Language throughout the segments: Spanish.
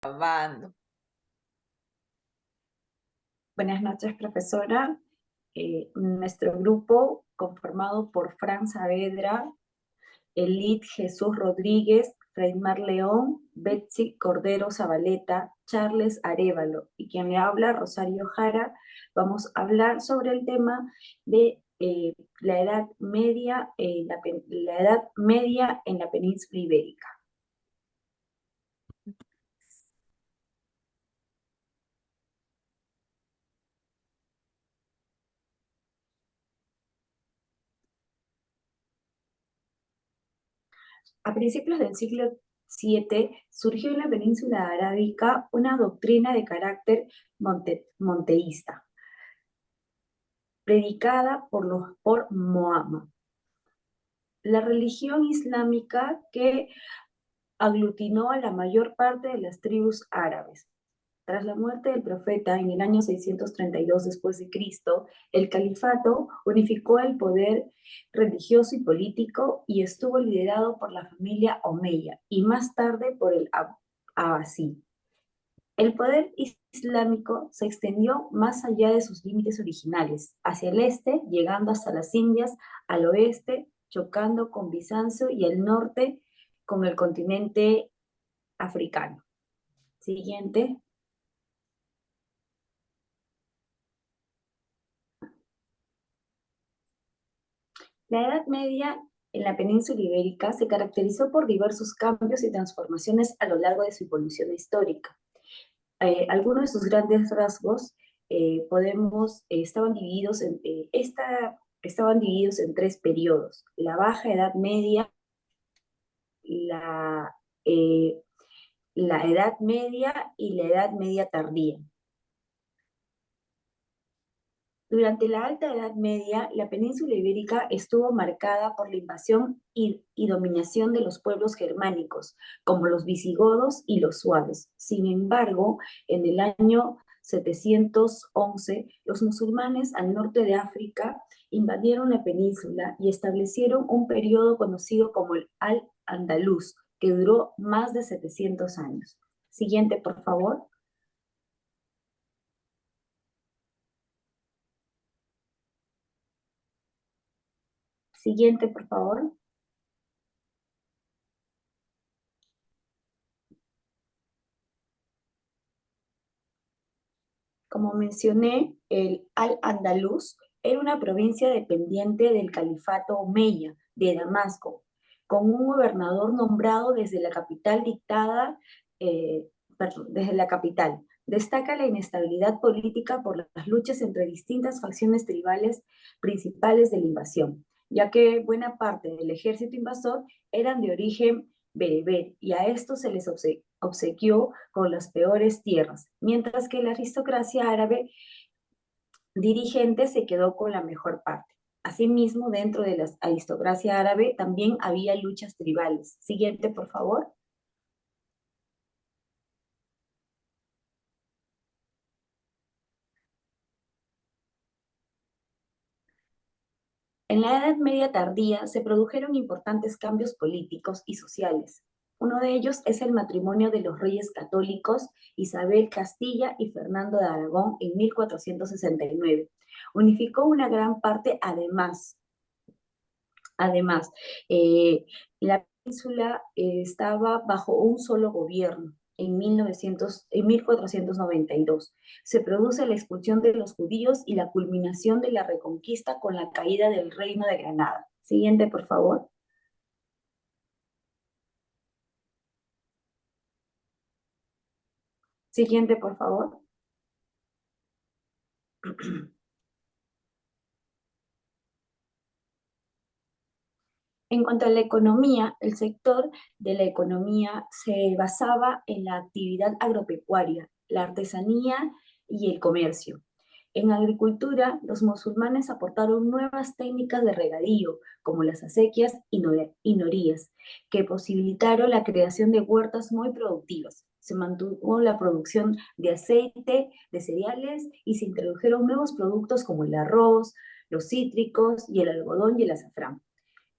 Grabando. Buenas noches, profesora. Nuestro grupo, conformado por Fran Saavedra, Elid Jesús Rodríguez, Freidmar León, Betsy Cordero Zabaleta, Charles Arévalo y quien le habla, Rosario Jara, vamos a hablar sobre el tema de la Edad Media, la Edad Media en la península ibérica. A principios del siglo VII surgió en la península arábica una doctrina de carácter monteísta, predicada por Mohammed, la religión islámica que aglutinó a la mayor parte de las tribus árabes. Tras la muerte del profeta en el año 632 después de Cristo, el califato unificó el poder religioso y político y estuvo liderado por la familia Omeya y más tarde por el Abbasí. El poder islámico se extendió más allá de sus límites originales, hacia el este, llegando hasta las Indias, al oeste, chocando con Bizancio y al norte con el continente africano. Siguiente. La Edad Media en la península ibérica se caracterizó por diversos cambios y transformaciones a lo largo de su evolución histórica. Algunos de sus grandes rasgos estaban divididos en tres periodos: la Baja Edad Media, la, eh, la Edad Media y la Edad Media tardía. Durante la Alta Edad Media, la península ibérica estuvo marcada por la invasión y dominación de los pueblos germánicos, como los visigodos y los suabes. Sin embargo, en el año 711, los musulmanes al norte de África invadieron la península y establecieron un periodo conocido como el Al-Andalus, que duró más de 700 años. Siguiente, por favor. Siguiente, por favor. Como mencioné, el Al-Andalus era una provincia dependiente del califato omeya de Damasco, con un gobernador nombrado desde la capital desde la capital. Destaca la inestabilidad política por las luchas entre distintas facciones tribales principales de la invasión, ya que buena parte del ejército invasor eran de origen bereber y a esto se les obsequió con las peores tierras, mientras que la aristocracia árabe dirigente se quedó con la mejor parte. Asimismo, dentro de la aristocracia árabe también había luchas tribales. Siguiente, por favor. En la Edad Media tardía se produjeron importantes cambios políticos y sociales. Uno de ellos es el matrimonio de los reyes católicos Isabel Castilla y Fernando de Aragón en 1469. Unificó una gran parte, además, la península estaba bajo un solo gobierno. En 1492 se produce la expulsión de los judíos y la culminación de la reconquista con la caída del Reino de Granada. Siguiente, por favor. Siguiente, por favor. En cuanto a la economía, el sector de la economía se basaba en la actividad agropecuaria, la artesanía y el comercio. En agricultura, los musulmanes aportaron nuevas técnicas de regadío, como las acequias y norías, que posibilitaron la creación de huertas muy productivas. Se mantuvo la producción de aceite, de cereales y se introdujeron nuevos productos como el arroz, los cítricos y el algodón y el azafrán.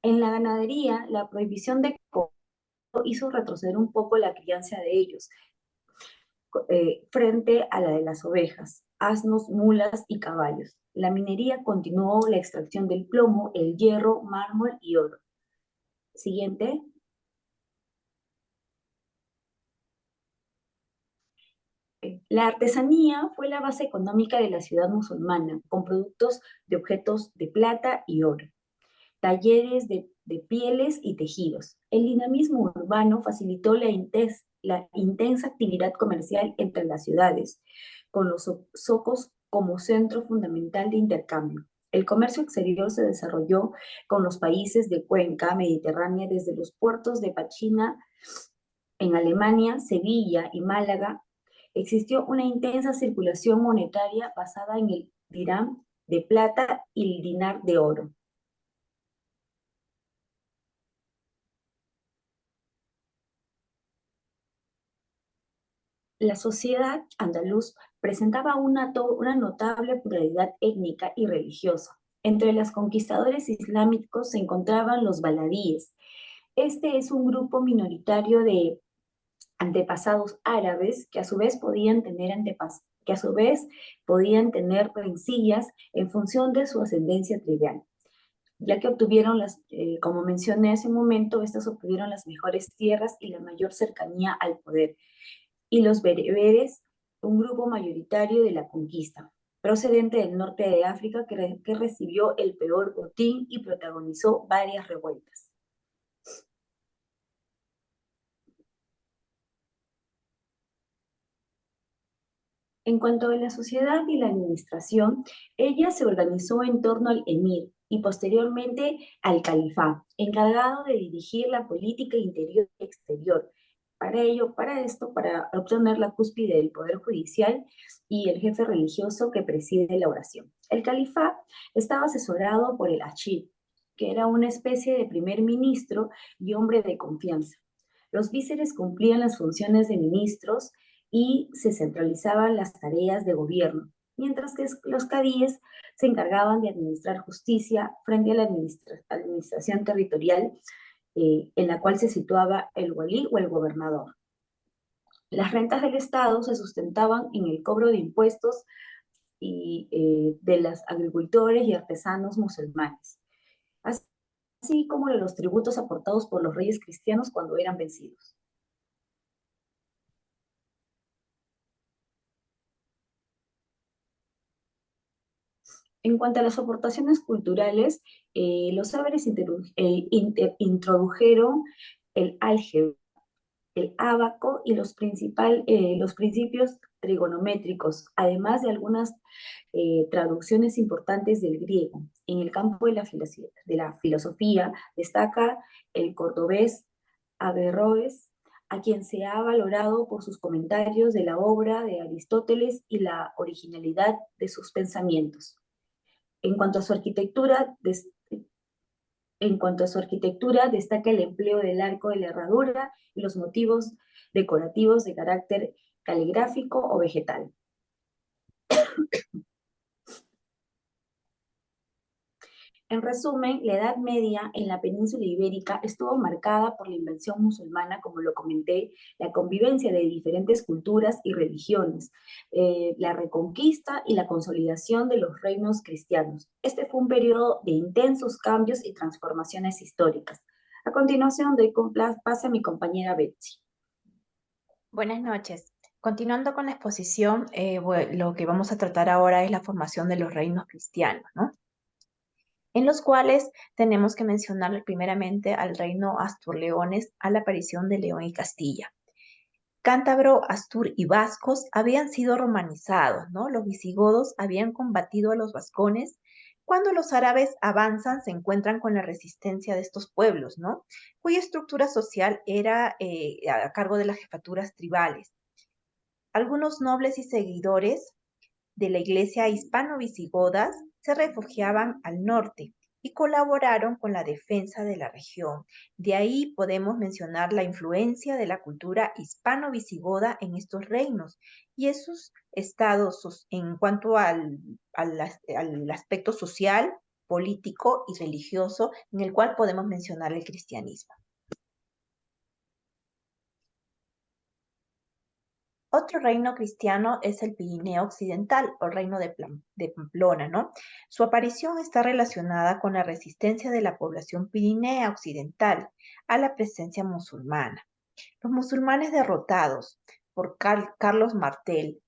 En la ganadería, la prohibición de hizo retroceder un poco la crianza de ellos, frente a la de las ovejas, asnos, mulas y caballos. La minería continuó la extracción del plomo, el hierro, mármol y oro. Siguiente. La artesanía fue la base económica de la ciudad musulmana, con productos de objetos de plata y oro, talleres de pieles y tejidos. El dinamismo urbano facilitó la intensa actividad comercial entre las ciudades, con los zocos como centro fundamental de intercambio. El comercio exterior se desarrolló con los países de cuenca mediterránea desde los puertos de Pachina en Alemania, Sevilla y Málaga. Existió una intensa circulación monetaria basada en el dirham de plata y el dinar de oro. La sociedad andaluz presentaba una notable pluralidad étnica y religiosa. Entre los conquistadores islámicos se encontraban los baladíes. Este es un grupo minoritario de antepasados árabes que a su vez podían tener rencillas en función de su ascendencia tribal, ya que como mencioné hace un momento, estas obtuvieron las mejores tierras y la mayor cercanía al poder, y los bereberes, un grupo mayoritario de la conquista, procedente del norte de África que recibió el peor botín y protagonizó varias revueltas. En cuanto a la sociedad y la administración, ella se organizó en torno al emir y posteriormente al califá, encargado de dirigir la política interior y exterior. Para obtener la cúspide del poder judicial y el jefe religioso que preside la oración. El califá estaba asesorado por el achid, que era una especie de primer ministro y hombre de confianza. Los víceres cumplían las funciones de ministros y se centralizaban las tareas de gobierno, mientras que los cadíes se encargaban de administrar justicia frente a la administración territorial, en la cual se situaba el walí o el gobernador. Las rentas del Estado se sustentaban en el cobro de impuestos de los agricultores y artesanos musulmanes, así como de los tributos aportados por los reyes cristianos cuando eran vencidos. En cuanto a las aportaciones culturales, los árabes introdujeron el álgebra, el ábaco y los principios trigonométricos, además de algunas traducciones importantes del griego. En el campo de la filosofía destaca el cordobés Averroes, a quien se ha valorado por sus comentarios de la obra de Aristóteles y la originalidad de sus pensamientos. En cuanto a su arquitectura, destaca el empleo del arco de la herradura y los motivos decorativos de carácter caligráfico o vegetal. En resumen, la Edad Media en la península ibérica estuvo marcada por la invasión musulmana, como lo comenté, la convivencia de diferentes culturas y religiones, la reconquista y la consolidación de los reinos cristianos. Este fue un periodo de intensos cambios y transformaciones históricas. A continuación, doy pase a mi compañera Betsy. Buenas noches. Continuando con la exposición, lo que vamos a tratar ahora es la formación de los reinos cristianos, ¿no? En los cuales tenemos que mencionar primeramente al reino Astur-Leones a la aparición de León y Castilla. Cántabro, Astur y Vascos habían sido romanizados, ¿no? Los visigodos habían combatido a los vascones. Cuando los árabes avanzan, se encuentran con la resistencia de estos pueblos, ¿no? Cuya estructura social era a cargo de las jefaturas tribales. Algunos nobles y seguidores de la iglesia hispano-visigodas se refugiaban al norte y colaboraron con la defensa de la región. De ahí podemos mencionar la influencia de la cultura hispano-visigoda en estos reinos y esos estados en cuanto al aspecto social, político y religioso, en el cual podemos mencionar el cristianismo. Otro reino cristiano es el Pirineo Occidental, o el reino de Pamplona, ¿no? Su aparición está relacionada con la resistencia de la población pirinea occidental a la presencia musulmana. Los musulmanes derrotados por Carlos Martel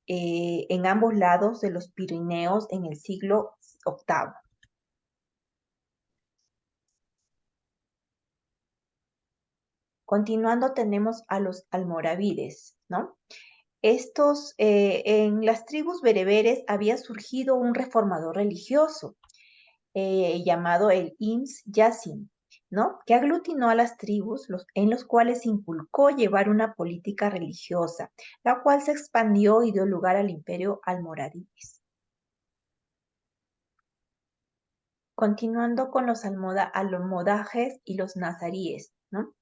en ambos lados de los Pirineos en el siglo VIII. Continuando tenemos a los almorávides, ¿no? En las tribus bereberes había surgido un reformador religioso llamado el Ins Yassin, ¿no? Que aglutinó a las tribus en los cuales inculcó llevar una política religiosa, la cual se expandió y dio lugar al imperio almorávides. Continuando con los almodajes y los nazaríes, ¿no?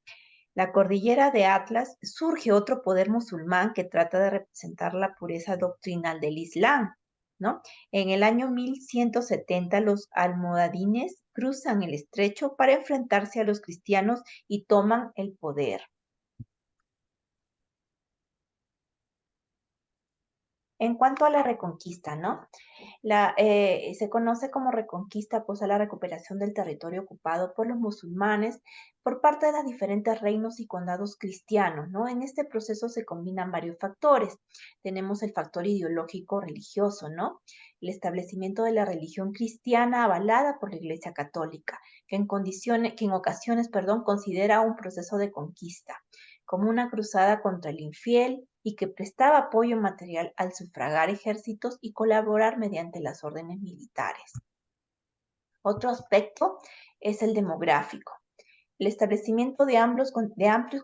La cordillera de Atlas surge otro poder musulmán que trata de representar la pureza doctrinal del Islam, ¿no? En el año 1170 los almohadines cruzan el estrecho para enfrentarse a los cristianos y toman el poder. En cuanto a la reconquista, ¿no? Se conoce como reconquista pues a la recuperación del territorio ocupado por los musulmanes por parte de los diferentes reinos y condados cristianos, ¿no? En este proceso se combinan varios factores. Tenemos el factor ideológico religioso, ¿no? El establecimiento de la religión cristiana avalada por la Iglesia Católica, que en ocasiones, considera un proceso de conquista como una cruzada contra el infiel y que prestaba apoyo material al sufragar ejércitos y colaborar mediante las órdenes militares. Otro aspecto es el demográfico. El establecimiento de amplios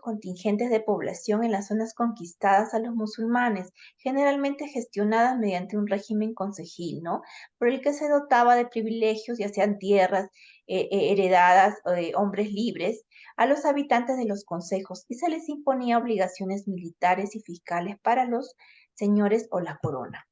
contingentes de población en las zonas conquistadas a los musulmanes, generalmente gestionadas mediante un régimen concejil, ¿no? Por el que se dotaba de privilegios, ya sean tierras heredadas, hombres libres, a los habitantes de los consejos y se les imponía obligaciones militares y fiscales para los señores o la corona.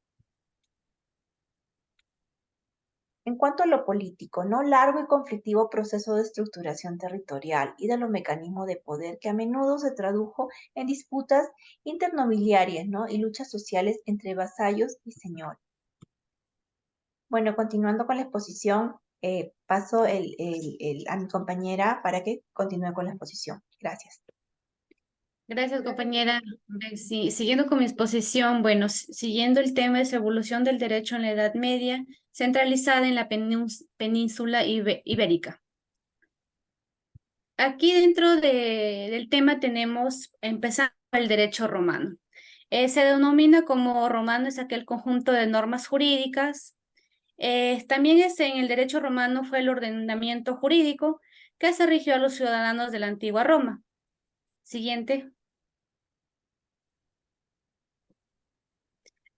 En cuanto a lo político, ¿no? Largo y conflictivo proceso de estructuración territorial y de los mecanismos de poder que a menudo se tradujo en disputas internobiliarias, ¿no? Y luchas sociales entre vasallos y señores. Bueno, continuando con la exposición, paso a mi compañera para que continúe con la exposición. Gracias. Gracias, compañera. Siguiendo con mi exposición, bueno, siguiendo el tema es evolución del derecho en la Edad Media, centralizada en la península ibérica. Aquí dentro del tema tenemos, empezando el derecho romano. Se denomina como romano es aquel conjunto de normas jurídicas. También en el derecho romano fue el ordenamiento jurídico que se rigió a los ciudadanos de la antigua Roma. Siguiente.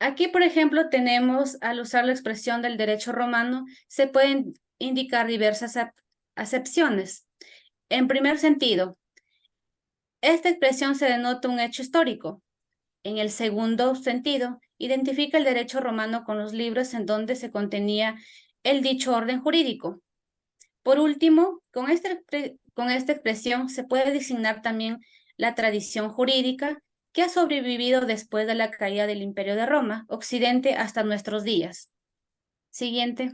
Aquí, por ejemplo, tenemos, al usar la expresión del derecho romano, se pueden indicar diversas acepciones. En primer sentido, esta expresión se denota un hecho histórico. En el segundo sentido, identifica el derecho romano con los libros en donde se contenía el dicho orden jurídico. Por último, con esta expresión se puede designar también la tradición jurídica que ha sobrevivido después de la caída del Imperio de Roma, Occidente, hasta nuestros días. Siguiente.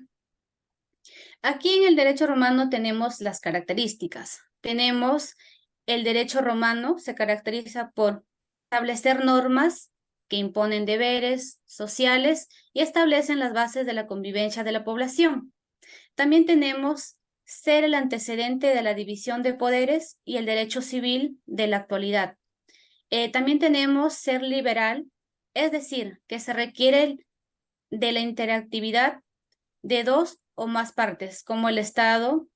Aquí en el derecho romano tenemos las características. Tenemos el derecho romano, se caracteriza por establecer normas que imponen deberes sociales y establecen las bases de la convivencia de la población. También tenemos ser el antecedente de la división de poderes y el derecho civil de la actualidad. También tenemos ser liberal, es decir, que se requiere de la interactividad de dos o más partes, como el Estado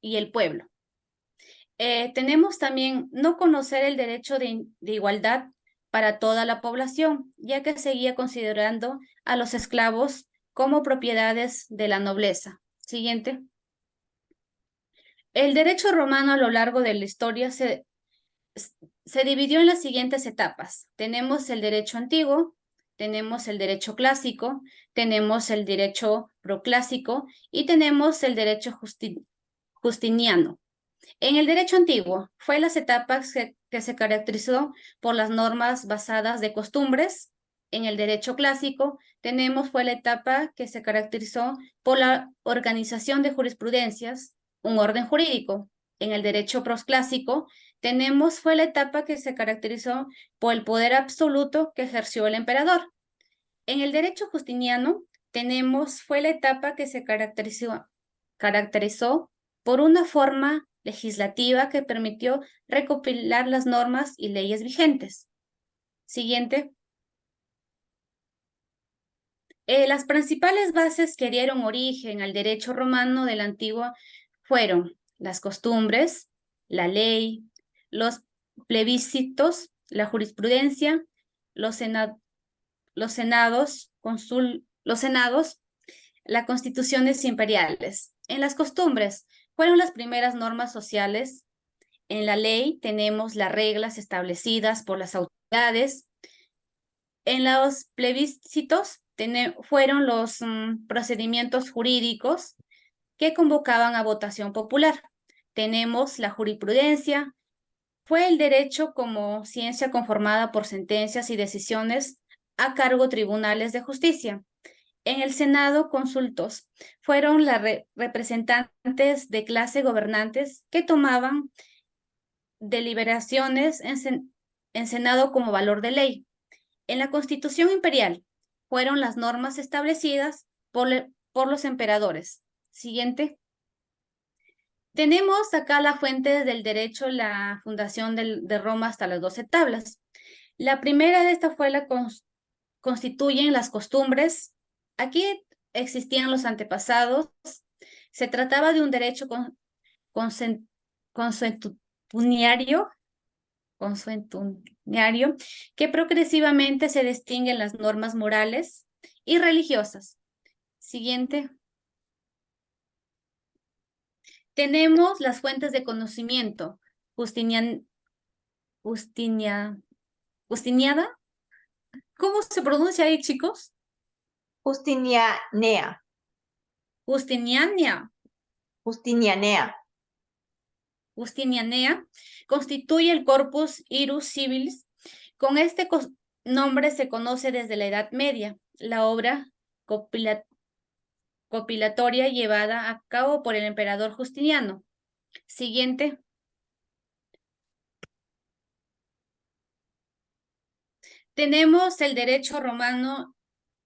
y el pueblo. Tenemos también no conocer el derecho de igualdad para toda la población, ya que seguía considerando a los esclavos como propiedades de la nobleza. Siguiente. El derecho romano a lo largo de la historia se dividió en las siguientes etapas. Tenemos el derecho antiguo, tenemos el derecho clásico, tenemos el derecho proclásico y tenemos el derecho justiniano. En el derecho antiguo fue las etapas que se caracterizó por las normas basadas de costumbres. En el derecho clásico fue la etapa que se caracterizó por la organización de jurisprudencias, un orden jurídico. En el derecho prosclásico fue la etapa que se caracterizó por el poder absoluto que ejerció el emperador. En el derecho justiniano fue la etapa que se caracterizó por una forma legislativa que permitió recopilar las normas y leyes vigentes. Siguiente. Las principales bases que dieron origen al derecho romano de la antigua fueron las costumbres, la ley, los plebiscitos, la jurisprudencia, los senados, las constituciones imperiales. En las costumbres fueron las primeras normas sociales. En la ley tenemos las reglas establecidas por las autoridades. En los plebiscitos fueron los procedimientos jurídicos que convocaban a votación popular. Tenemos la jurisprudencia, fue el derecho como ciencia conformada por sentencias y decisiones a cargo de tribunales de justicia. En el Senado, consultos fueron las representantes de clase gobernantes que tomaban deliberaciones en Senado como valor de ley. En la Constitución imperial fueron las normas establecidas por los emperadores. Siguiente. Tenemos acá la fuente del derecho, la fundación de Roma hasta las 12 tablas. La primera de estas fue constituyen las costumbres. Aquí existían los antepasados. Se trataba de un derecho consuetudinario que progresivamente se distinguen las normas morales y religiosas. Siguiente. Tenemos las fuentes de conocimiento. Justiniana. ¿Cómo se pronuncia ahí, chicos? Justinianea. Justiniania. Justinianea. Justinianea constituye el Corpus Ius Civilis. Con este nombre se conoce desde la Edad Media la obra compilatoria llevada a cabo por el emperador Justiniano. Siguiente. Tenemos el derecho romano,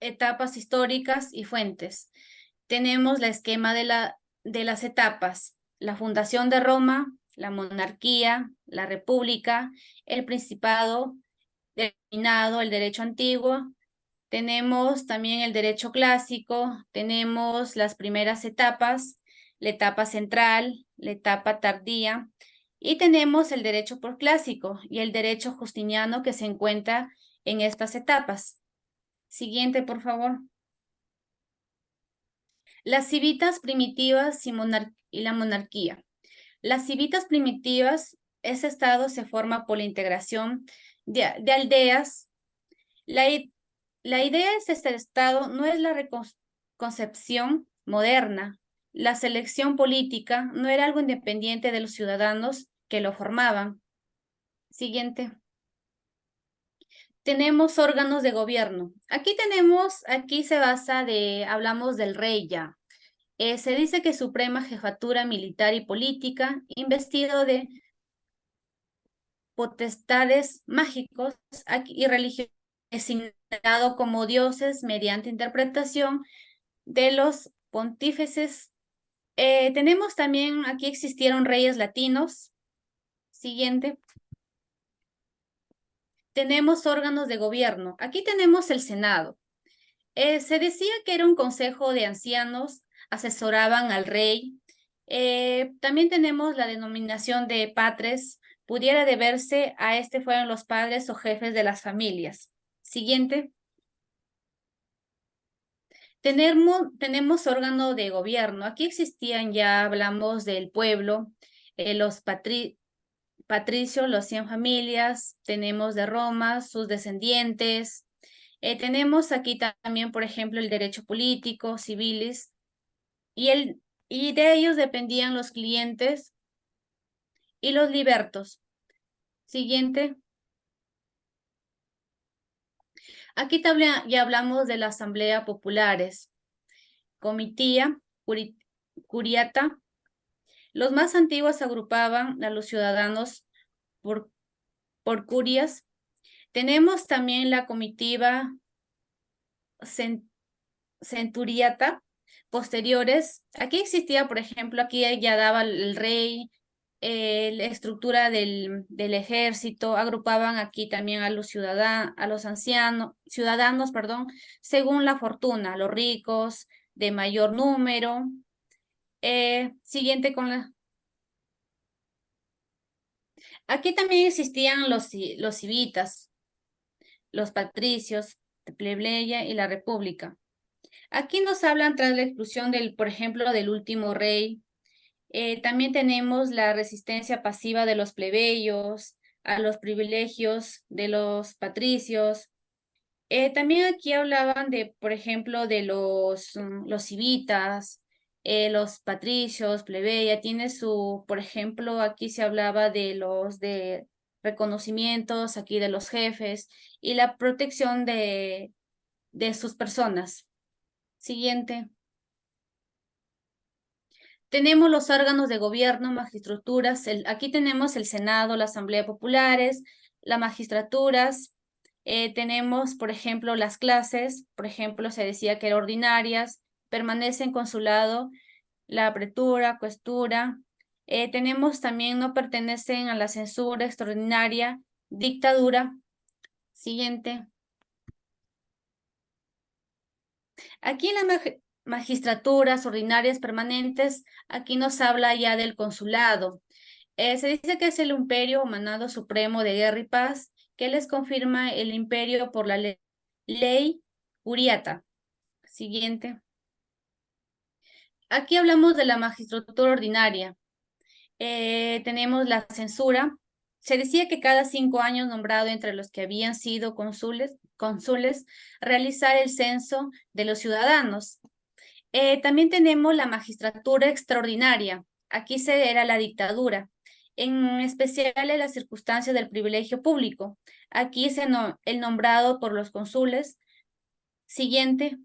etapas históricas y fuentes. Tenemos el esquema de las etapas: la fundación de Roma, la monarquía, la república, el principado, el reinado, el derecho antiguo. Tenemos también el derecho clásico, tenemos las primeras etapas, la etapa central, la etapa tardía, y tenemos el derecho proclásico y el derecho justiniano que se encuentra en estas etapas. Siguiente, por favor. Las civitas primitivas y la monarquía. Las civitas primitivas, ese estado se forma por la integración de aldeas. La idea de este estado no es la concepción moderna. La selección política no era algo independiente de los ciudadanos que lo formaban. Siguiente. Tenemos órganos de gobierno. Aquí se basa hablamos del rey ya. Se dice que suprema jefatura militar y política, investido de potestades mágicos y religiosos, designado como dioses mediante interpretación de los pontífices. Tenemos también, aquí existieron reyes latinos. Siguiente. Tenemos órganos de gobierno. Aquí tenemos el Senado. Se decía que era un consejo de ancianos, asesoraban al rey. También tenemos la denominación de patres, pudiera deberse a fueron los padres o jefes de las familias. Siguiente. Tenemos órgano de gobierno. Aquí existían, ya hablamos del pueblo, los patricios, los 100 familias, tenemos de Roma, sus descendientes. Tenemos aquí también, por ejemplo, el derecho político, civiles, y de ellos dependían los clientes y los libertos. Siguiente. Aquí ya hablamos de la asamblea populares, comitía, curiata. Los más antiguos agrupaban a los ciudadanos por curias. Tenemos también la comitiva centuriata. Posteriores, aquí existía, por ejemplo, aquí ya daba el rey, la estructura del ejército, agrupaban aquí también a los ciudadanos, perdón, según la fortuna, los ricos, de mayor número. Siguiente con la... Aquí también existían los civitas, los patricios, la plebeya y la república. Aquí nos hablan tras la exclusión del, por ejemplo, del último rey. También tenemos la resistencia pasiva de los plebeyos, a los privilegios de los patricios. También aquí hablaban de, por ejemplo, de los civitas, los patricios, plebeya. Tiene su, por ejemplo, aquí se hablaba de los de reconocimientos, aquí de los jefes y la protección de sus personas. Siguiente. Tenemos los órganos de gobierno, magistraturas. Aquí tenemos el Senado, la Asamblea Populares, las magistraturas. Tenemos, por ejemplo, las clases. Por ejemplo, se decía que eran ordinarias. Permanecen con su lado la pretura, cuestura. Tenemos también, no pertenecen a la censura extraordinaria, dictadura. Siguiente. Aquí en las magistraturas ordinarias permanentes, aquí nos habla ya del consulado. Se dice que es el imperio o manado supremo de guerra y paz, que les confirma el imperio por la ley curiata. Siguiente. Aquí hablamos de la magistratura ordinaria. Tenemos la censura. Se decía que cada 5 años nombrado entre los que habían sido cónsules, realizar el censo de los ciudadanos. También tenemos la magistratura extraordinaria. Aquí era la dictadura, en especial en las circunstancias del privilegio público. Aquí el nombrado por los cónsules. Siguiente.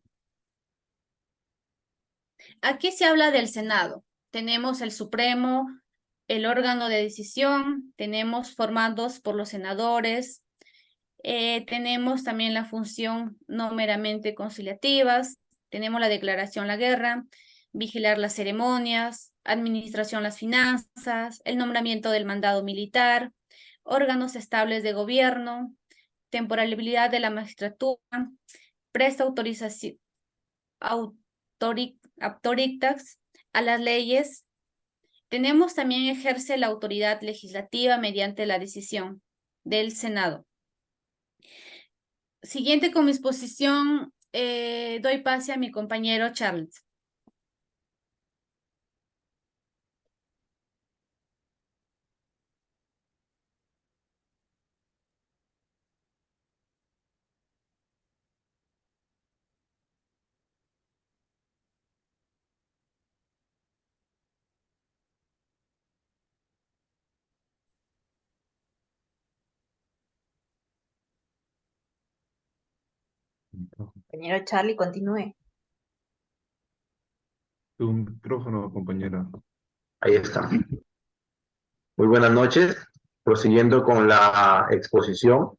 Aquí se habla del Senado. Tenemos el Supremo, el órgano de decisión, tenemos formados por los senadores, tenemos también la función no meramente conciliativas, tenemos la declaración la guerra, vigilar las ceremonias, administración las finanzas, el nombramiento del mandado militar, órganos estables de gobierno, temporalidad de la magistratura, presta autorización, autoritas a las leyes. Tenemos también ejerce la autoridad legislativa mediante la decisión del Senado. Siguiente con mi exposición, doy pase a mi compañero Charles. Compañero Charlie, continúe. Tu micrófono, compañera. Ahí está. Muy buenas noches. Prosiguiendo con la exposición,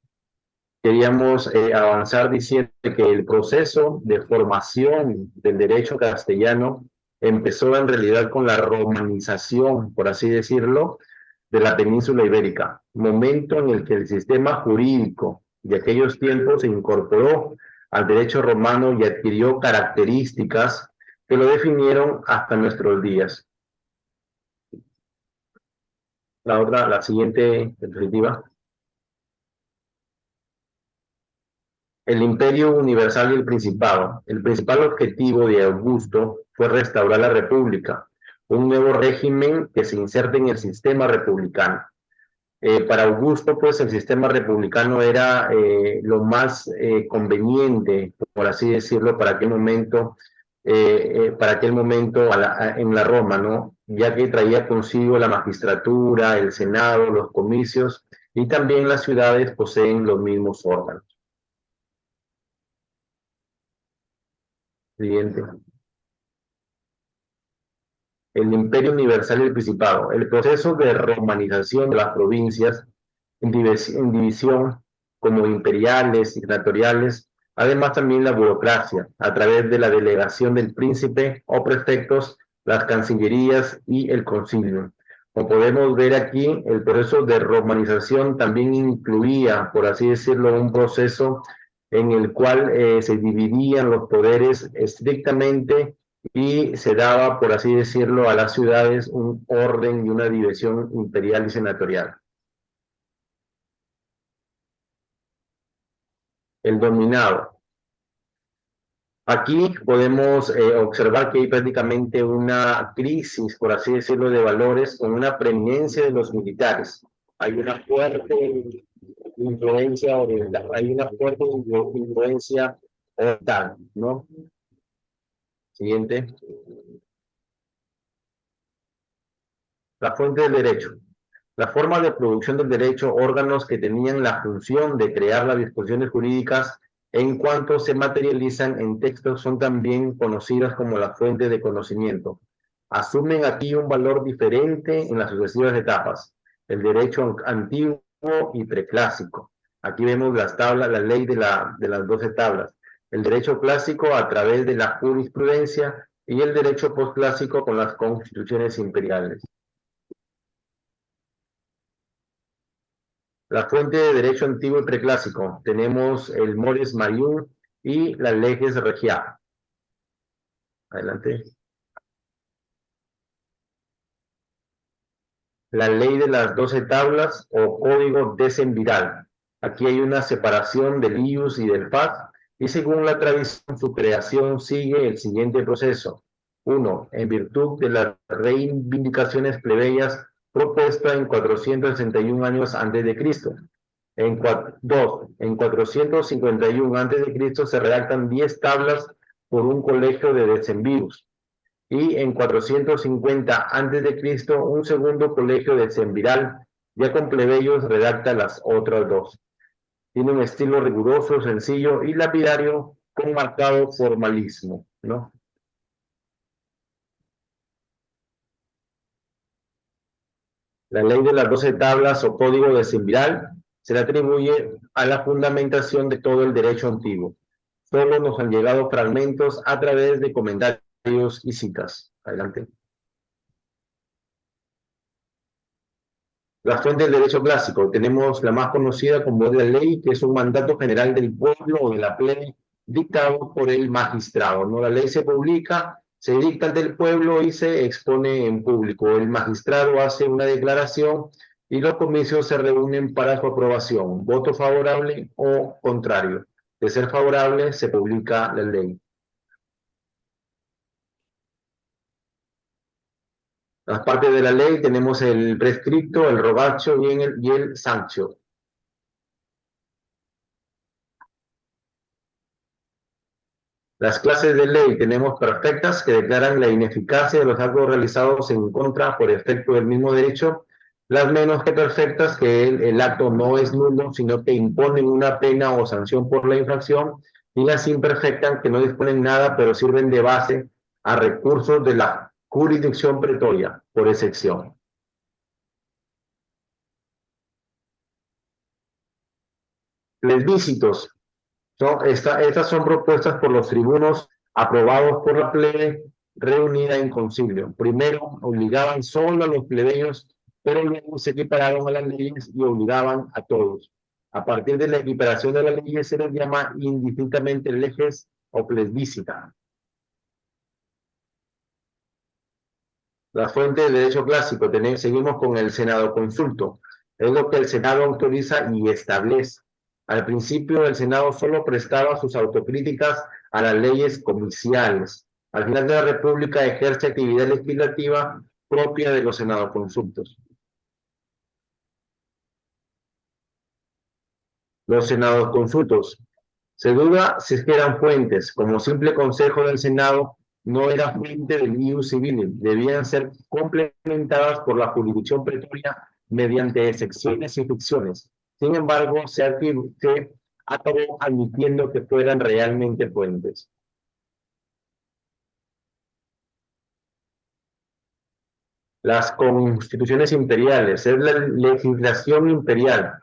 queríamos avanzar diciendo que el proceso de formación del derecho castellano empezó en realidad con la romanización, por así decirlo, de la península ibérica, momento en el que el sistema jurídico de aquellos tiempos se incorporó al derecho romano y adquirió características que lo definieron hasta nuestros días. La siguiente diapositiva. El Imperio Universal y el Principado. El principal objetivo de Augusto fue restaurar la República, un nuevo régimen que se inserte en el sistema republicano. Para Augusto, pues, el sistema republicano era lo más conveniente, por así decirlo, para aquel momento, en la Roma, ¿no? Ya que traía consigo la magistratura, el Senado, los comicios y también las ciudades poseen los mismos órganos. Siguiente. El Imperio Universal y el Principado. El proceso de romanización de las provincias en división como imperiales y senatoriales, además también la burocracia, a través de la delegación del príncipe o prefectos, las cancillerías y el concilio. Como podemos ver aquí, el proceso de romanización también incluía, por así decirlo, un proceso en el cual se dividían los poderes estrictamente y se daba, por así decirlo, a las ciudades un orden y una división imperial y senatorial. El dominado. Aquí podemos observar que hay prácticamente una crisis, por así decirlo, de valores con una preeminencia de los militares. Hay una fuerte influencia oriental, hay una fuerte influencia oriental, ¿no? Siguiente. La fuente del derecho. La forma de producción del derecho, órganos que tenían la función de crear las disposiciones jurídicas en cuanto se materializan en textos son también conocidas como la fuente de conocimiento. Asumen aquí un valor diferente en las sucesivas etapas, el derecho antiguo y preclásico. Aquí vemos las tablas, la ley de las 12 tablas. El derecho clásico a través de la jurisprudencia y el derecho posclásico con las constituciones imperiales. La fuente de derecho antiguo y preclásico. Tenemos el Mores Marium y las Leges Regia. Adelante. La ley de las 12 tablas o código decemviral. Aquí hay una separación del ius y del fac, y según la tradición, su creación sigue el siguiente proceso. 1. En virtud de las reivindicaciones plebeyas propuestas en 461 años antes de Cristo. En 451 a.C. se redactan 10 tablas por un colegio de decemviros. Y en 450 a.C. un segundo colegio decemviral, ya con plebeyos, redacta las otras 2. Tiene un estilo riguroso, sencillo y lapidario con marcado formalismo, ¿no? La ley de las 12 tablas o código decemviral se le atribuye a la fundamentación de todo el derecho antiguo. Solo nos han llegado fragmentos a través de comentarios y citas. Adelante. La fuente del derecho clásico. Tenemos la más conocida como la ley, que es un mandato general del pueblo o de la plebe dictado por el magistrado, ¿no? La ley se publica, se dicta ante el pueblo y se expone en público. El magistrado hace una declaración y los comicios se reúnen para su aprobación, voto favorable o contrario. De ser favorable, se publica la ley. Las partes de la ley tenemos el prescripto, el rogacho y el sancio. Las clases de ley tenemos perfectas, que declaran la ineficacia de los actos realizados en contra por efecto del mismo derecho. Las menos que perfectas, que el acto no es nulo, sino que imponen una pena o sanción por la infracción. Y las imperfectas, que no disponen nada, pero sirven de base a recursos de la jurisdicción pretoria, por excepción. Plebiscitos. Estas son propuestas por los tribunos aprobados por la plebe reunida en concilio. Primero obligaban solo a los plebeyos, pero luego se equipararon a las leyes y obligaban a todos. A partir de la equiparación de las leyes se les llama indistintamente leges o plebiscita. La fuente del derecho clásico. Seguimos con el Senado consulto. Es lo que el Senado autoriza y establece. Al principio, el Senado solo prestaba sus autocríticas a las leyes comiciales. Al final de la República ejerce actividad legislativa propia de los Senados consultos. Los Senados consultos. Se duda si es que eran fuentes. Como simple consejo del Senado, no era fuente del ius civil. Debían ser complementadas por la jurisdicción pretoria mediante excepciones y ficciones. Sin embargo, se acabó admitiendo que fueran realmente fuentes. Las constituciones imperiales, es la legislación imperial.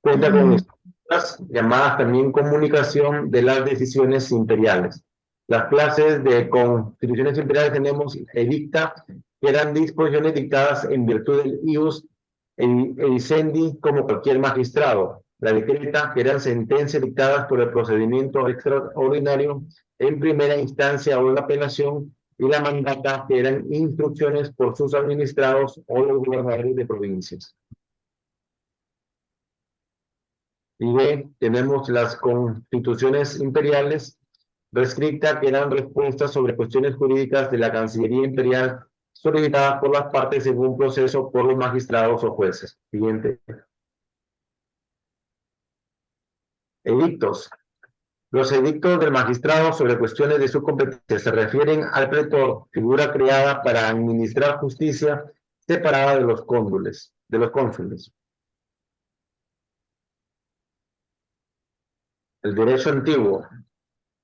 Cuenta con estructuras llamadas también comunicación de las decisiones imperiales. Las clases de constituciones imperiales tenemos edicta, que eran disposiciones dictadas en virtud del ius edicendi como cualquier magistrado. La decreta, que eran sentencias dictadas por el procedimiento extraordinario en primera instancia o en apelación, y la mandata, que eran instrucciones por sus administrados o los gobernadores de provincias. Y B, tenemos las constituciones imperiales restrictas, que eran respuestas sobre cuestiones jurídicas de la Cancillería Imperial solicitadas por las partes en un proceso por los magistrados o jueces. Siguiente. Edictos. Los edictos del magistrado sobre cuestiones de su competencia se refieren al pretor, figura creada para administrar justicia separada de los cónsules. El derecho antiguo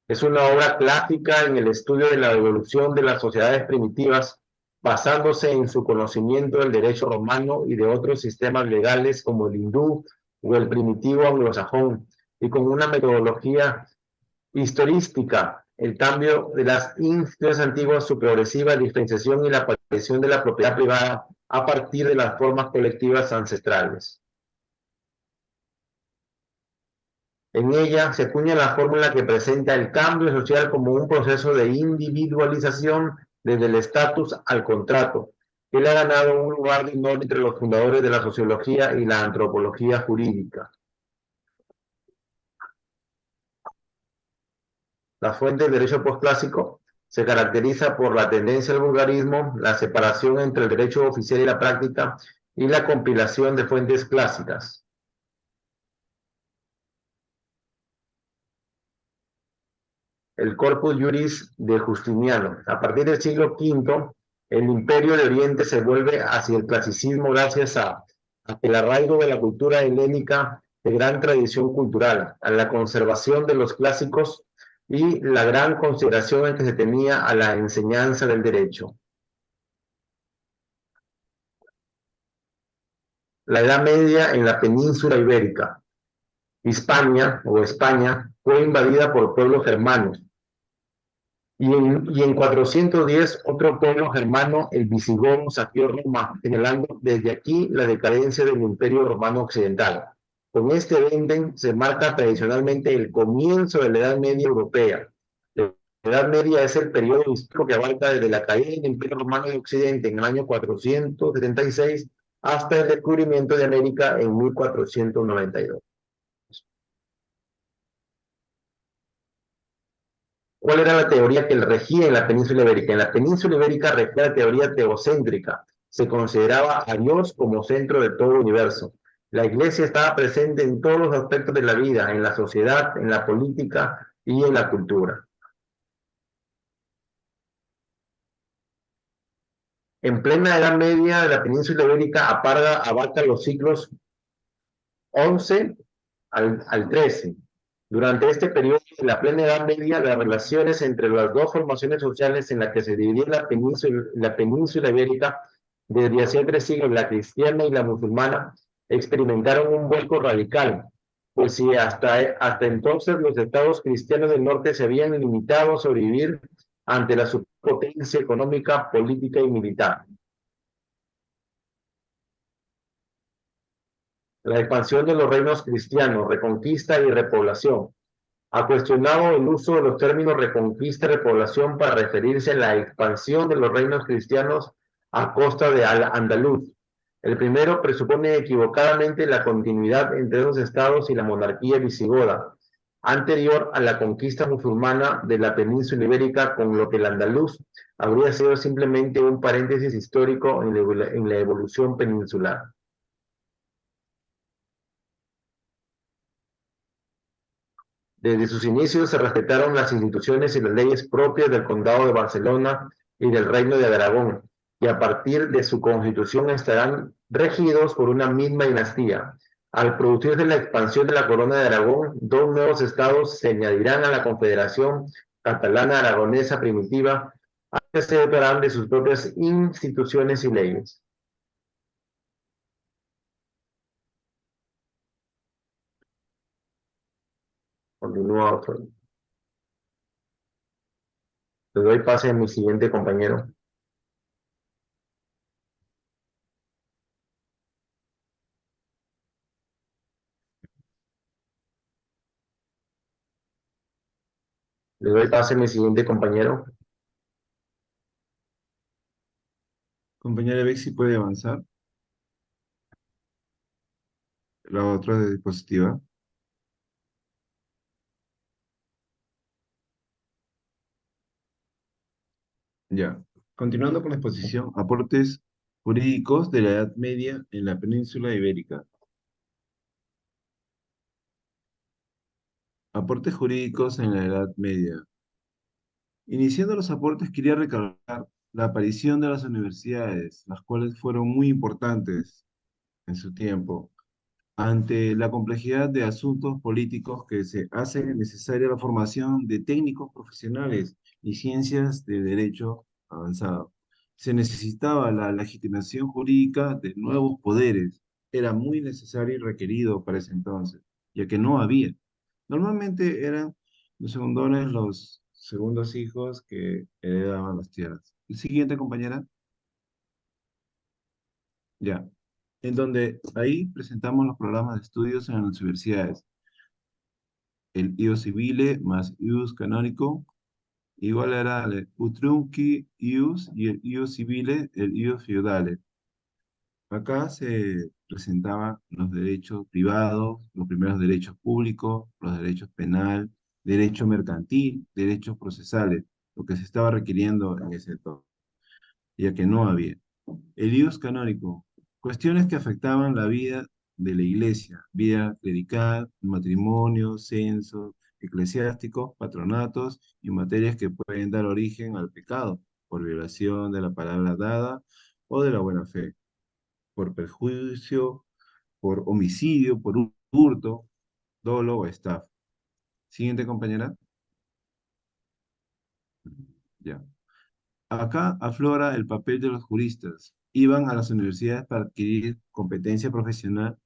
es una obra clásica en el estudio de la evolución de las sociedades primitivas, basándose en su conocimiento del derecho romano y de otros sistemas legales como el hindú o el primitivo anglosajón, y con una metodología historística, el cambio de las instituciones antiguas, su progresiva diferenciación y la aparición de la propiedad privada a partir de las formas colectivas ancestrales. En ella se acuña la fórmula que presenta el cambio social como un proceso de individualización desde el estatus al contrato, que le ha ganado un lugar de honor entre los fundadores de la sociología y la antropología jurídica. La fuente del derecho posclásico se caracteriza por la tendencia al vulgarismo, la separación entre el derecho oficial y la práctica, y la compilación de fuentes clásicas. El Corpus Juris de Justiniano. A partir del siglo V, el Imperio de Oriente se vuelve hacia el clasicismo gracias a el arraigo de la cultura helénica de gran tradición cultural, a la conservación de los clásicos y la gran consideración en que se tenía a la enseñanza del derecho. La Edad Media en la península ibérica. Hispania o España fue invadida por pueblos germanos. Y en 410 otro pueblo germano, el visigodo, saqueó Roma, señalando desde aquí la decadencia del Imperio Romano Occidental. Con este evento se marca tradicionalmente el comienzo de la Edad Media europea. La Edad Media es el periodo histórico que abarca desde la caída del Imperio Romano de Occidente en el año 476 hasta el descubrimiento de América en 1492. ¿Cuál era la teoría que regía en la península ibérica? En la península ibérica regía la teoría teocéntrica. Se consideraba a Dios como centro de todo el universo. La iglesia estaba presente en todos los aspectos de la vida, en la sociedad, en la política y en la cultura. En plena Edad Media, la península ibérica abarca los siglos XI al XIII. Durante este periodo de la plena Edad Media, las relaciones entre las dos formaciones sociales en las que se dividía la península ibérica desde hace 3 siglos, la cristiana y la musulmana, experimentaron un vuelco radical, pues si hasta entonces los estados cristianos del norte se habían limitado a sobrevivir ante la superpotencia económica, política y militar. La expansión de los reinos cristianos, reconquista y repoblación. Ha cuestionado el uso de los términos reconquista y repoblación para referirse a la expansión de los reinos cristianos a costa de Al-Andalus. El primero presupone equivocadamente la continuidad entre los estados y la monarquía visigoda, anterior a la conquista musulmana de la península ibérica, con lo que el Andalus habría sido simplemente un paréntesis histórico en la evolución peninsular. Desde sus inicios se respetaron las instituciones y las leyes propias del Condado de Barcelona y del Reino de Aragón, y a partir de su constitución estarán regidos por una misma dinastía. Al producirse la expansión de la Corona de Aragón, dos nuevos estados se añadirán a la Confederación Catalana Aragonesa Primitiva, que se dotarán de sus propias instituciones y leyes. Continúa otro. Le doy pase a mi siguiente compañero. Le doy pase a mi siguiente compañero. Compañera Bexi puede avanzar. La otra diapositiva. Ya. Continuando con la exposición, aportes jurídicos de la Edad Media en la península ibérica. Aportes jurídicos en la Edad Media. Iniciando los aportes, quería recalcar la aparición de las universidades, las cuales fueron muy importantes en su tiempo. Ante la complejidad de asuntos políticos que se hace necesaria la formación de técnicos profesionales y ciencias de derecho avanzado. Se necesitaba la legitimación jurídica de nuevos poderes. Era muy necesario y requerido para ese entonces, ya que no había. Normalmente eran los segundones, los segundos hijos que heredaban las tierras. El siguiente, compañera. Ya. En donde ahí presentamos los programas de estudios en las universidades. El ius civile más ius canónico, igual era el utrunci ius y el ius civile, el ius feudale. Acá se presentaban los derechos privados, los primeros derechos públicos, los derechos penal, derecho mercantil, derechos procesales, lo que se estaba requiriendo en ese entonces, ya que no había. El ius canónico, cuestiones que afectaban la vida de la iglesia, vida clerical, matrimonio, censo, eclesiásticos, patronatos y materias que pueden dar origen al pecado por violación de la palabra dada o de la buena fe, por perjuicio, por homicidio, por hurto, dolo o estafa. Siguiente, compañera. Ya. Acá aflora el papel de los juristas. Iban a las universidades para adquirir competencia profesional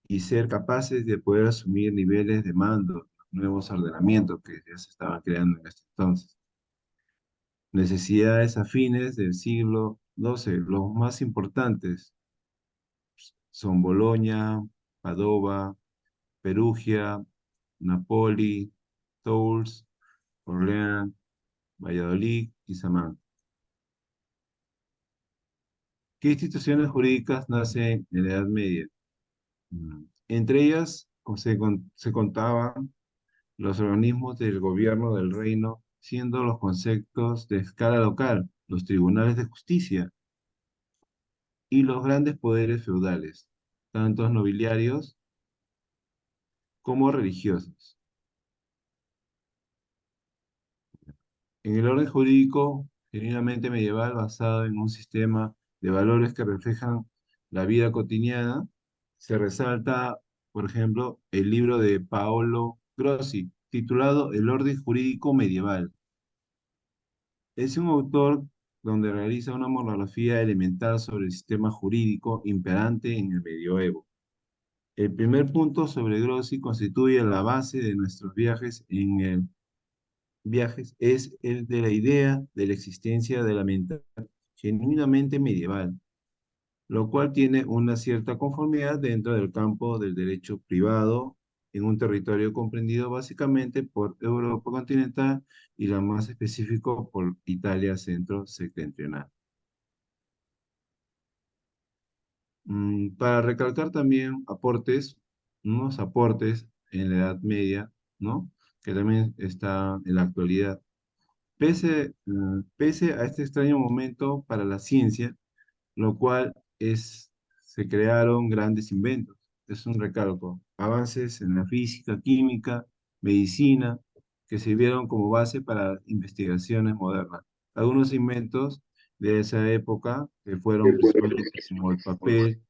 y ser capaces de poder asumir niveles de mando, nuevos ordenamientos que ya se estaban creando en este entonces. Necesidades afines del siglo XII, los más importantes son Bolonia, Padova, Perugia, Napoli, Tours, Orleans, Valladolid y Salamanca. ¿Qué instituciones jurídicas nacen en la Edad Media? Entre ellas se contaban los organismos del gobierno del reino, siendo los conceptos de escala local, los tribunales de justicia y los grandes poderes feudales, tanto nobiliarios como religiosos. En el orden jurídico, genuinamente medieval, basado en un sistema de valores que reflejan la vida cotidiana, se resalta, por ejemplo, el libro de Paolo Grossi, titulado El orden jurídico medieval. Es un autor donde realiza una monografía elemental sobre el sistema jurídico imperante en el medioevo. El primer punto sobre Grossi constituye la base de nuestros viajes es el de la idea de la existencia de la mentalidad genuinamente medieval, lo cual tiene una cierta conformidad dentro del campo del derecho privado en un territorio comprendido básicamente por Europa continental y la más específico por Italia centro-septentrional. Para recalcar también unos aportes en la Edad Media, ¿no? Que también está en la actualidad. Pese a este extraño momento para la ciencia, lo cual se crearon grandes inventos. Es un recalco. Avances en la física, química, medicina, que sirvieron como base para investigaciones modernas. Algunos inventos de esa época, que fueron principalmente como el papel,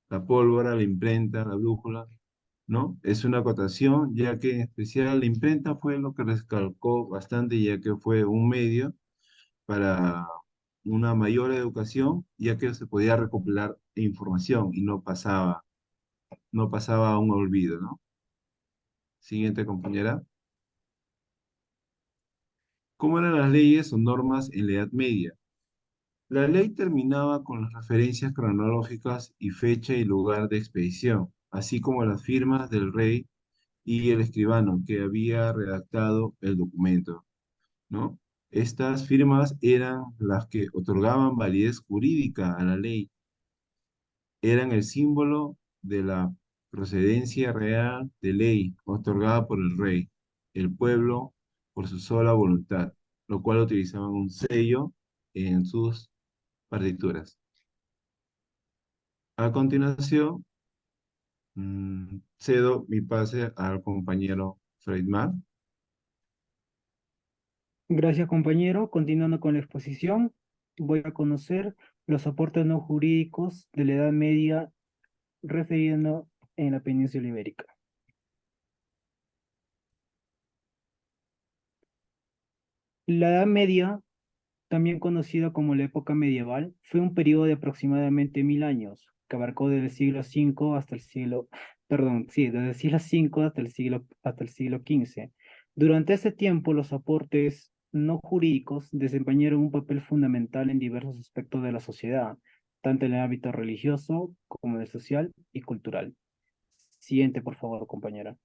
la pólvora, la imprenta, la brújula, ¿no? Es una acotación, ya que en especial la imprenta fue lo que recalcó bastante, ya que fue un medio para una mayor educación, ya que se podía recopilar información y no pasaba a un olvido, ¿no? Siguiente compañera. ¿Cómo eran las leyes o normas en la Edad Media? La ley terminaba con las referencias cronológicas y fecha y lugar de expedición, así como las firmas del rey y el escribano que había redactado el documento, ¿no? Estas firmas eran las que otorgaban validez jurídica a la ley, eran el símbolo de la procedencia real de ley otorgada por el rey, el pueblo por su sola voluntad, lo cual utilizaban un sello en sus partituras. A continuación, cedo mi pase al compañero Freidmar. Gracias, compañero. Continuando con la exposición, voy a conocer los aportes no jurídicos de la Edad Media refiriendo en la península ibérica. La Edad Media, también conocida como la época medieval, fue un periodo de aproximadamente 1000 años, que abarcó desde el siglo V hasta el siglo, perdón, sí, desde el siglo V hasta el siglo XV. Durante ese tiempo, los aportes no jurídicos desempeñaron un papel fundamental en diversos aspectos de la sociedad, tanto en el ámbito religioso como en el social y cultural. Siguiente, por favor, compañera.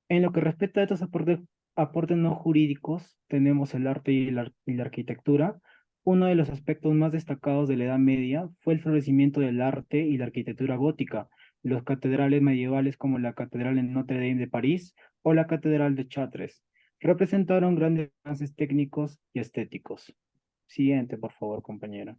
En lo que respecta a estos aportes no jurídicos, tenemos el arte y la arquitectura. Uno de los aspectos más destacados de la Edad Media fue el florecimiento del arte y la arquitectura gótica. Los catedrales medievales como la Catedral en Notre Dame de París o la Catedral de Chartres representaron grandes avances técnicos y estéticos. Siguiente, por favor, compañera.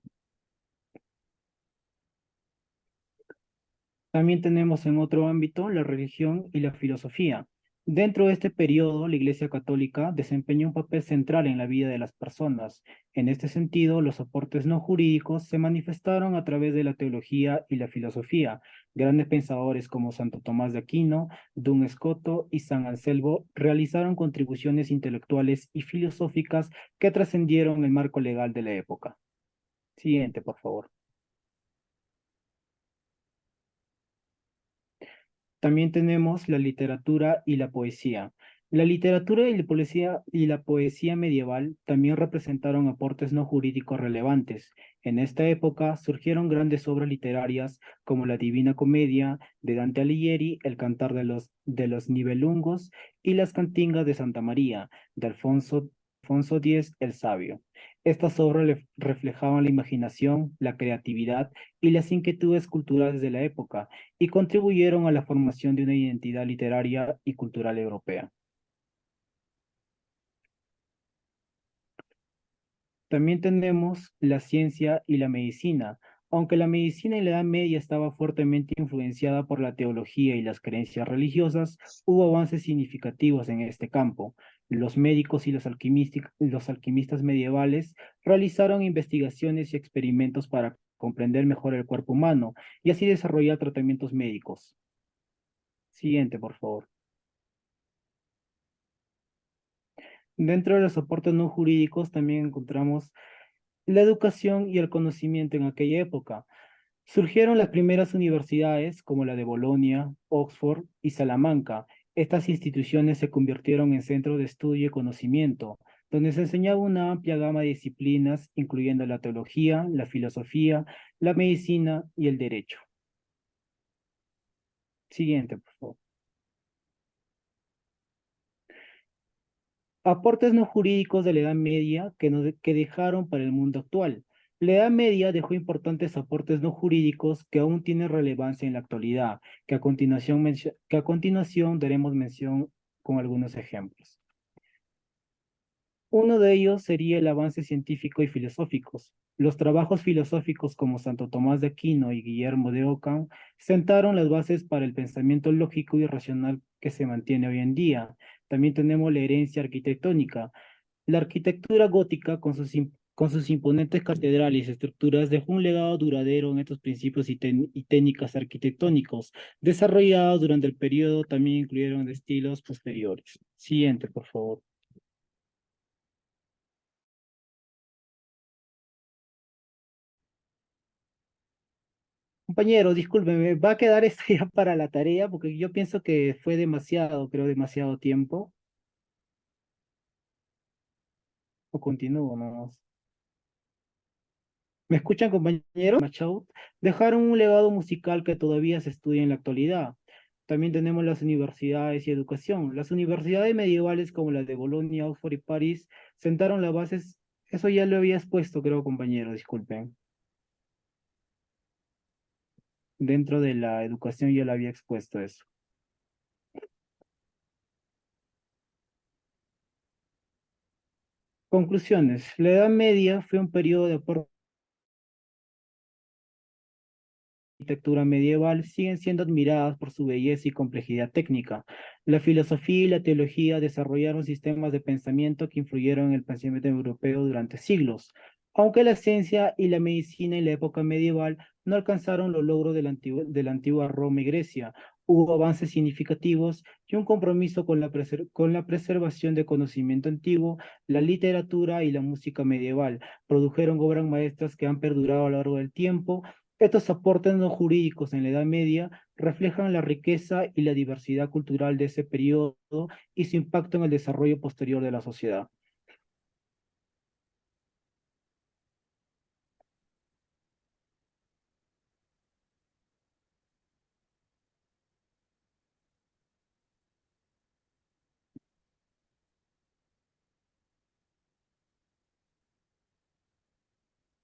También tenemos en otro ámbito la religión y la filosofía. Dentro de este periodo, la Iglesia Católica desempeñó un papel central en la vida de las personas. En este sentido, los aportes no jurídicos se manifestaron a través de la teología y la filosofía. Grandes pensadores como Santo Tomás de Aquino, Duns Scoto y San Anselmo realizaron contribuciones intelectuales y filosóficas que trascendieron el marco legal de la época. Siguiente, por favor. También tenemos la literatura y la poesía. La literatura y la poesía medieval también representaron aportes no jurídicos relevantes. En esta época surgieron grandes obras literarias como la Divina Comedia de Dante Alighieri, el Cantar de los Nibelungos y las Cantigas de Santa María de Alfonso X el Sabio. Estas obras reflejaban la imaginación, la creatividad y las inquietudes culturales de la época y contribuyeron a la formación de una identidad literaria y cultural europea. También tenemos la ciencia y la medicina. Aunque la medicina en la Edad Media estaba fuertemente influenciada por la teología y las creencias religiosas, hubo avances significativos en este campo. Los médicos y los alquimistas medievales realizaron investigaciones y experimentos para comprender mejor el cuerpo humano y así desarrollar tratamientos médicos. Siguiente, por favor. Dentro de los soportes no jurídicos también encontramos la educación y el conocimiento en aquella época. Surgieron las primeras universidades como la de Bolonia, Oxford y Salamanca. Estas instituciones se convirtieron en centros de estudio y conocimiento, donde se enseñaba una amplia gama de disciplinas, incluyendo la teología, la filosofía, la medicina y el derecho. Siguiente, por favor. Aportes no jurídicos de la Edad Media que dejaron para el mundo actual. La Edad Media dejó importantes aportes no jurídicos que aún tienen relevancia en la actualidad, que a continuación daremos mención con algunos ejemplos. Uno de ellos sería el avance científico y filosóficos. Los trabajos filosóficos como Santo Tomás de Aquino y Guillermo de Ockham sentaron las bases para el pensamiento lógico y racional que se mantiene hoy en día. También tenemos la herencia arquitectónica. La arquitectura gótica, con sus imponentes catedrales y estructuras, dejó un legado duradero en estos principios y técnicas arquitectónicos, desarrollados durante el periodo, también incluyeron estilos posteriores. Siguiente, por favor. Compañero, discúlpeme, va a quedar esto ya para la tarea, porque yo pienso que fue demasiado, creo, demasiado tiempo. O continúo nomás. ¿Me escuchan, compañeros? Machaut dejaron un legado musical que todavía se estudia en la actualidad. También tenemos las universidades y educación. Las universidades medievales como las de Bolonia, Oxford y París sentaron las bases. Eso ya lo había expuesto, creo, compañero, disculpen. Dentro de la educación ya lo había expuesto eso. Conclusiones. La Edad Media fue un periodo de aporte arquitectura medieval siguen siendo admiradas por su belleza y complejidad técnica. La filosofía y la teología desarrollaron sistemas de pensamiento que influyeron en el pensamiento europeo durante siglos. Aunque la ciencia y la medicina en la época medieval no alcanzaron los logros de la antigua Roma y Grecia, hubo avances significativos y un compromiso con la preservación de conocimiento antiguo. La literatura y la música medieval produjeron obras maestras que han perdurado a lo largo del tiempo. Estos aportes no jurídicos en la Edad Media reflejan la riqueza y la diversidad cultural de ese periodo y su impacto en el desarrollo posterior de la sociedad.